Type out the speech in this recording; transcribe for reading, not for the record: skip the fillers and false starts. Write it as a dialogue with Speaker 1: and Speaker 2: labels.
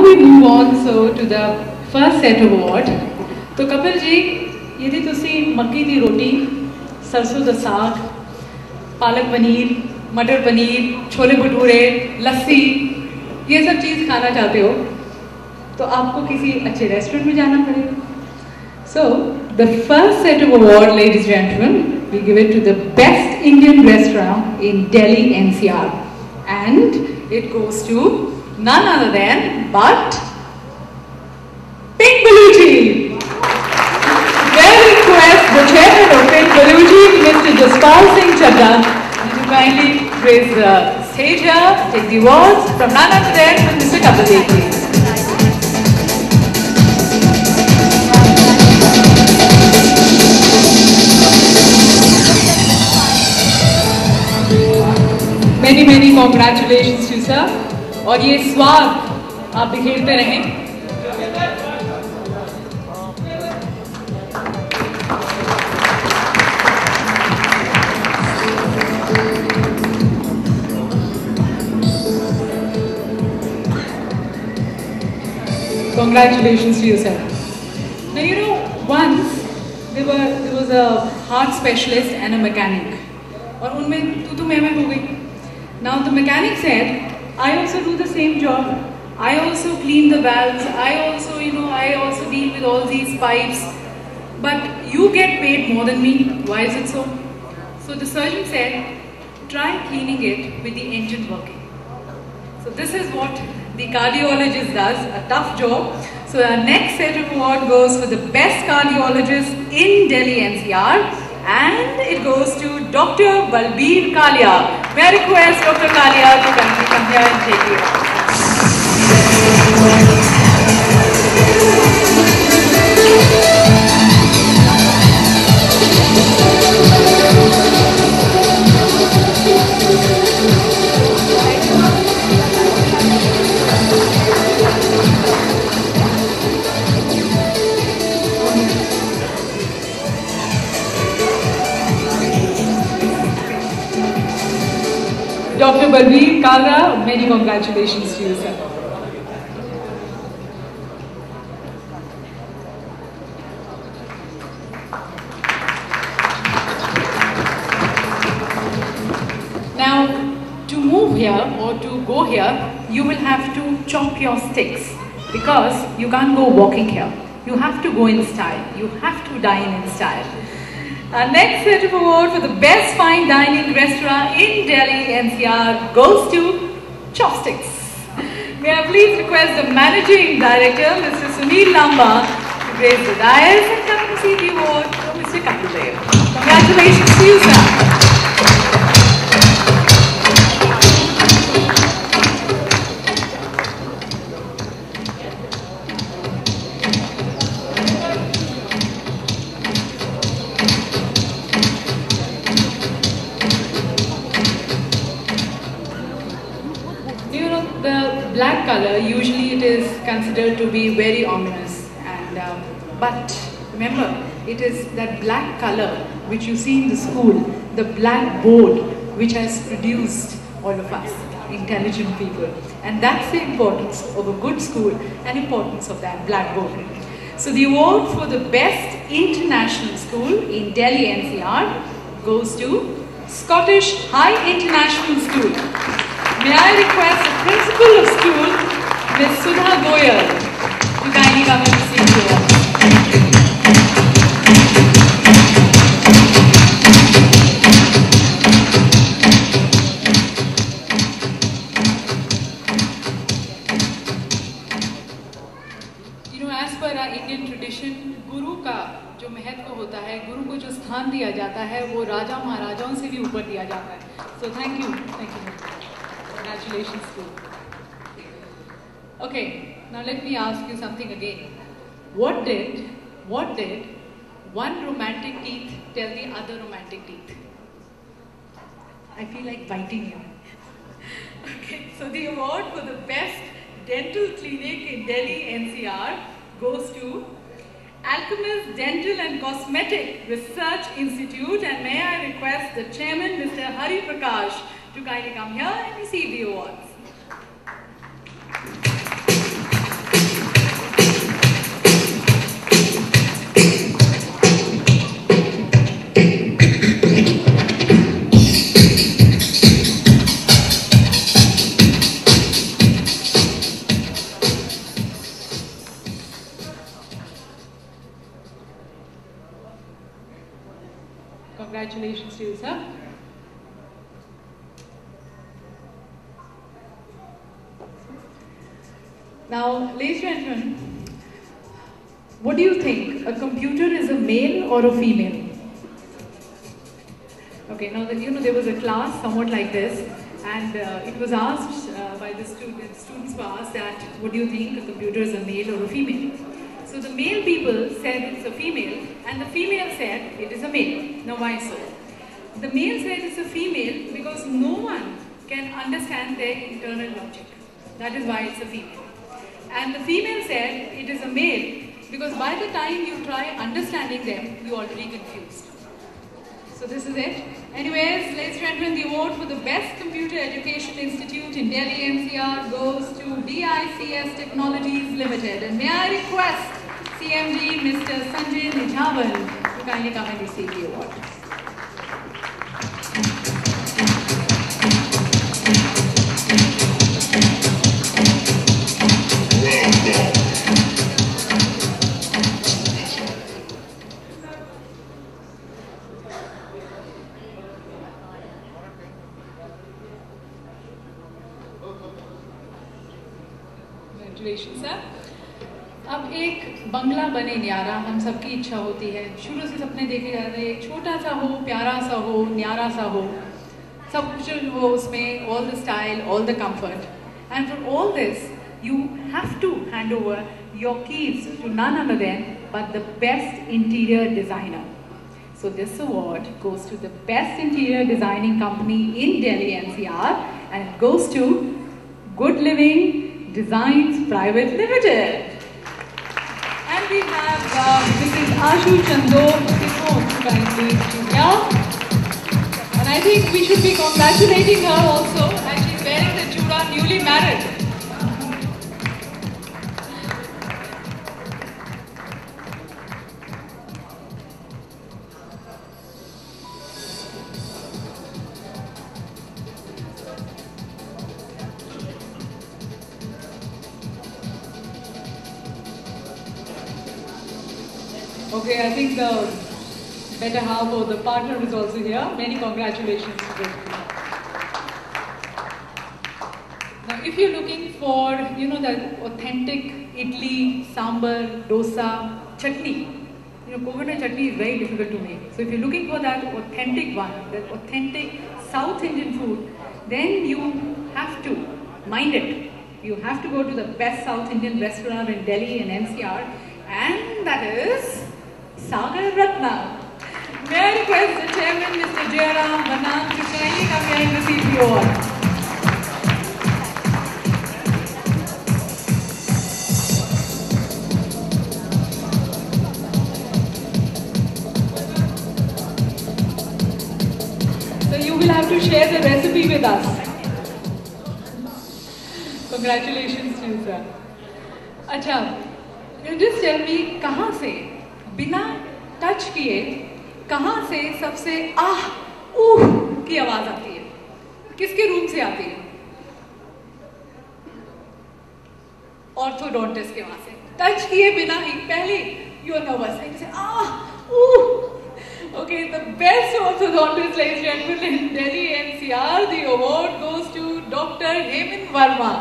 Speaker 1: we move on to the first set of award, तो कपिल जी, यदि तुसी मक्की दी रोटी, सरसों दा साग, पालक पनीर, मटर पनीर, छोले भटूरे, लस्सी, ये सब चीज़ खाना चाहते हो, तो आपको किसी अच्छे रेस्टोरेंट में जाना पड़ेगा. So, the first set of award, ladies and gentlemen, we give it to the best Indian restaurant in Delhi NCR, and it goes to none other than but Pink Baluchi. May I request the chairman of Pink Baluchi, Mr. Jaspal Singh Chadda, to kindly raise the stage here, take the awards from none other than Mr. Kapil Dev. Many congratulations to you, sir. और ये स्वाद आप बिखेरते रहें. Congratulations to you, sir. Now you know, once there was a heart specialist and a mechanic, और उनमें तू मैं हो गई. Now the mechanic said, I also do the same job. I also clean the valves. I also deal with all these pipes. But you get paid more than me. Why is it so? So the surgeon said, try cleaning it with the engine working. So this is what the cardiologist does, a tough job. So our next set of award goes for the best cardiologist in Delhi NCR. And it goes to Dr. Balbir Kalia. May I request Dr. Kalia to come here and take it. Dr. Balbir Kalia, many congratulations to you, sir. Now, to move here or to go here, you will have to chop your sticks because you can't go walking here. You have to go in style. You have to dine in style. Our next set of award for the best fine dining restaurant in Delhi NCR goes to Chopsticks. May I please request the Managing Director, Mr. Sunil Lamba, to grace the dais and come and receive the award from Mr. Kapil Dev. Congratulations to you, sir. Black color, usually it is considered to be very ominous, but remember, it is that black color which you see in the school, the black board which has produced all of us, intelligent people, and that's the importance of a good school and importance of that black board. So the award for the best international school in Delhi NCR goes to Scottish High International School. May I request the principal of school, Ms. Sudha Goyal, to kindly come and receive the award. You know, as per our Indian tradition, Guru का जो महत्व होता है, गुरु को जो स्थान दिया जाता है, वो राजा महाराजाओं से भी ऊपर दिया जाता है. So thank you. Congratulations to you. Okay, now let me ask you something again. What did one romantic teeth tell the other romantic teeth? I feel like biting you. Okay, so the award for the best dental clinic in Delhi NCR goes to Alchemist Dental and Cosmetic Research Institute, and may I request the chairman, Mr. Hari Prakash, to kindly come here and receive the awards. Congratulations to you, sir. Now, ladies and gentlemen, what do you think? A computer is a male or a female? Okay, now there was a class somewhat like this, and it was asked by the students were asked that, what do you think? A computer is a male or a female? So the male people said it's a female, and the female said it is a male. Now why so? The male said it's a female because no one can understand their internal logic. That is why it's a female. And the female said it is a male because by the time you try understanding them, you're already confused. So this is it. Anyways, ladies and gentlemen, the award for the Best Computer Education Institute in Delhi NCR goes to DICS Technologies Limited. And may I request CMD Mr. Sanjay Nijavan to kindly come and receive the award. Congratulations, sir. अब एक बंगला बने न्यारा हम सबकी इच्छा होती है, शुरू से सपने देखे जाते हैं, एक छोटा सा हो, प्यारा सा हो, न्यारा सा हो, सब कुछ हो उसमें, all the style, all the comfort. And for all this, you have to hand over your keys to none other than but the best interior designer. So this award goes to the best interior designing company in Delhi NCR, and it goes to Good Living Designs Private Limited. And we have Mrs. Ashu Chando kindly here. And I think we should be congratulating her also, as she's wearing the chura, newly married. Okay, I think the better half or the partner is also here. Many congratulations to both. Now, if you're looking for, the authentic idli, sambar, dosa, chutney, coconut chutney is very difficult to make. So if you're looking for that authentic one, that authentic South Indian food, then you have to mind it. You have to go to the best South Indian restaurant in Delhi and NCR, and that is Sagar Ratna. May I request the chairman, Mr. Jairam Banam, to kindly come here and receive the award. So you will have to share the recipe with us. Congratulations to you, sir. Acha, just tell me, कहाँ से बिना touch किए कहाँ से सबसे आह ऊह की आवाज आती है? किसके रूम से आती है? ऑर्थोडोंटिस्ट के वहां से टच किए बिना ही पहले यू आर नर्वस एंड से आह ऊह. Okay, the best orthodontist, ladies and gentlemen, in Delhi NCR, the award goes to Dr. Hemin Verma.